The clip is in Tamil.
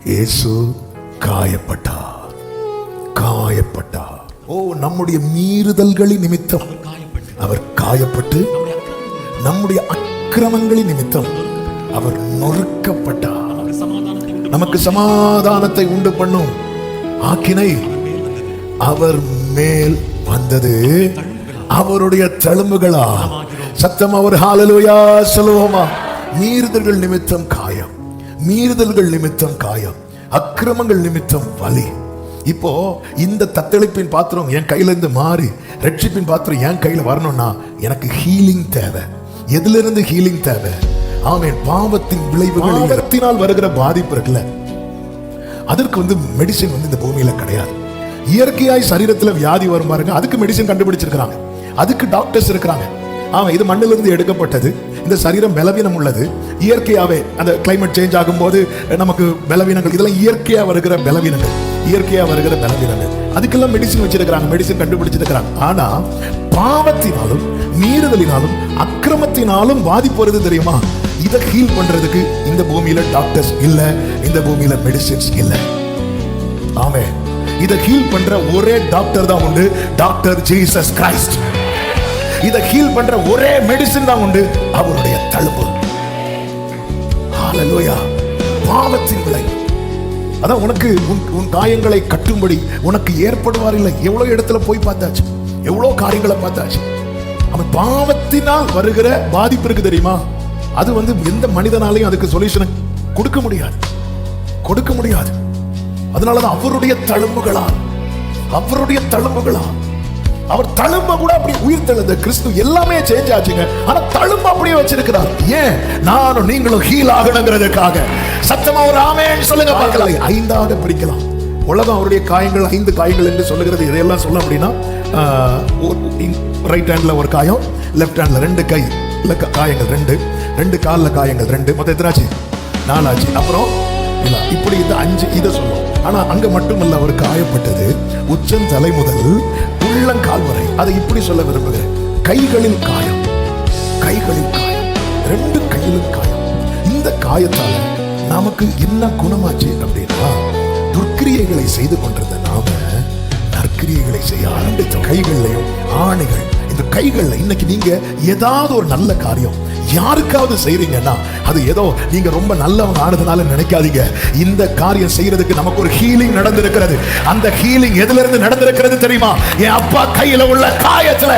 இயேசு காயப்பட்டார், காயப்பட்டார். ஓ, நம்முடைய மீறுதல்களின் நிமித்தம் அவர் காயப்பட்டு, நம்முடைய அக்கிரமங்களின் நிமித்தம் அவர் நொறுக்கப்பட்டார். நமக்கு சமாதானத்தை உண்டு பண்ணும் ஆக்கினை அவர் மேல் வந்தது, அவருடைய தழும்புகளா. சத்தம் அவர் ஹalleluya சொல்லுவோமா? மீறுதல்கள் நிமித்தம் காயம், மீறுதல்கள் நிமித்தம் காயம், அக்கிரமங்கள் நிமித்தம் வலி. இப்போ இந்த தத்தளிப்பின் பாத்திரம் என் கையில இருந்து மாறி ரட்சிப்பின் பாத்திரம் என் கையில வரணும்னா எனக்கு ஹீலிங் தேவை. எதுல இருந்து ஹீலிங் தேவை? ஆமென். பாவத்தின் விளைவுகள், பாவத்தினால் வருகிற பாதிப்பு இருக்குல்ல, அதற்கு மெடிசின் இந்த பூமியில கிடையாது. இயற்கையாய் சரீரத்துல வியாதி வரும் பாருங்க, அதுக்கு மெடிசின் கண்டுபிடிச்சிருக்காங்க, அதுக்கு டாக்டர்ஸ் இருக்கிறாங்க. இது மண்ணிலிருந்து எடுக்கப்பட்டது. இந்த சரீரம் பலவீனம் உள்ளது. இயற்கையாவே அந்த கிளைமேட் சேஞ்ச் ஆகும்போது நமக்கு பலவீனங்கள், இதெல்லாம் இயற்கையா வருகிற பலவீனங்கள், இயற்கையா வருகிற பலவீனங்கள். அதுக்கெல்லாம் மெடிசின் வச்சிருக்கிறாங்க, மெடிசின் கண்டுபிடிச்சிருக்கிறாங்க. ஆனா பாவத்தினாலும் மீறுதலினாலும் அக்கிரமத்தினாலும் பாதிப்பு வருது தெரியுமா? இதை ஹீல் பண்றதுக்கு இந்த பூமியில டாக்டர்ஸ் இல்ல, இந்த பூமியில மெடிசின்ஸ் இல்ல. ஆமே. இதை ஹீல் பண்ற ஒரே டாக்டர் தான் உண்டு, டாக்டர் ஜீசஸ் கிரைஸ்ட். இதை ஹீல் பண்ற ஒரே மெடிசின் தான் உண்டு, அவருடைய தழும்பு. ஹalleluya. பாவத்தின் விளைவு அதான் உனக்கு உன் காயங்களை கட்டும்படி உனக்கு ஏற்படுவார் இல்லை. எவ்வளவு இடத்துல போய் பார்த்தாச்சு, எவ்வளவு காரியங்களை பார்த்தாச்சு. அவன் பாவத்தினால் வருகிற பாதிப்பு இருக்கு தெரியுமா? அது எந்த மனிதனாலையும் அதுக்கு சொல்யூஷனை கொடுக்க முடியாது, கொடுக்க முடியாது. அதனாலதான் அவருடைய தழும்புகளால், அவருடைய தழும்புகளால், அவர் தழும்ப கூட அப்படி உயிர் தெழுந்த கிறிஸ்து எல்லாமே சேஞ்ச் ஆச்சுங்க. ஆனா தழும்ப அப்படியே வச்சிருக்கிறார். ஏன்? நானும் நீங்களும் ஹீல் ஆகணுங்கிறதுக்காக. சத்தமா ஒரு ஆமென் சொல்லுங்க பார்க்கலாம். 5ஆக பிரிக்கலாம். உலகம் அவருடைய காயங்கள் 5 காயங்கள் என்று சொல்லுகிறது. இதையெல்லாம் சொல்ல அப்படின்னா ரைட் ஹேண்ட்ல ஒரு காயம், லெஃப்ட் ஹேண்ட்ல 2 கை காயங்கள், 2 கால்ல காயங்கள் 2, மொத்தம் எத்தனாச்சு? 4 ஆச்சு. அப்புறம் இப்படி இந்த 5 இதை சொல்லுவோம். ஆனா அங்க மட்டுமல்ல, அவர் காயப்பட்டது உச்சம் தலை முதல் உள்ளங்கால் வரை. அதை இப்படி சொல்ல விரும்புகிறேன். கைகளில் காயம், கைகளில் காயம், 2 கையிலும் காயம். இந்த காயத்தால நமக்கு என்ன குணமாச்சு அப்படின்னா, துர்க்கிரியைகளை செய்து கொண்டிருந்த நாம நற்கிரியைகளை செய்ய ஆரம்பித்த கைகள்லையும் ஆணைகள். இந்த கைகள்ல இன்னைக்கு நீங்க ஏதாவது ஒரு நல்ல காரியம் யாருக்காவது செய்றீங்கன்னா, அது ஏதோ நீங்க ரொம்ப நல்லவங்க ஆனதுனால நினைக்காதீங்க. இந்த காரியம் செய்யறதுக்கு நமக்கு ஒரு ஹீலிங் நடந்திருக்கிறது. அந்த ஹீலிங் எதுல இருந்து நடந்திருக்கிறது தெரியுமா? என் அப்பா கையில உள்ள காயத்துல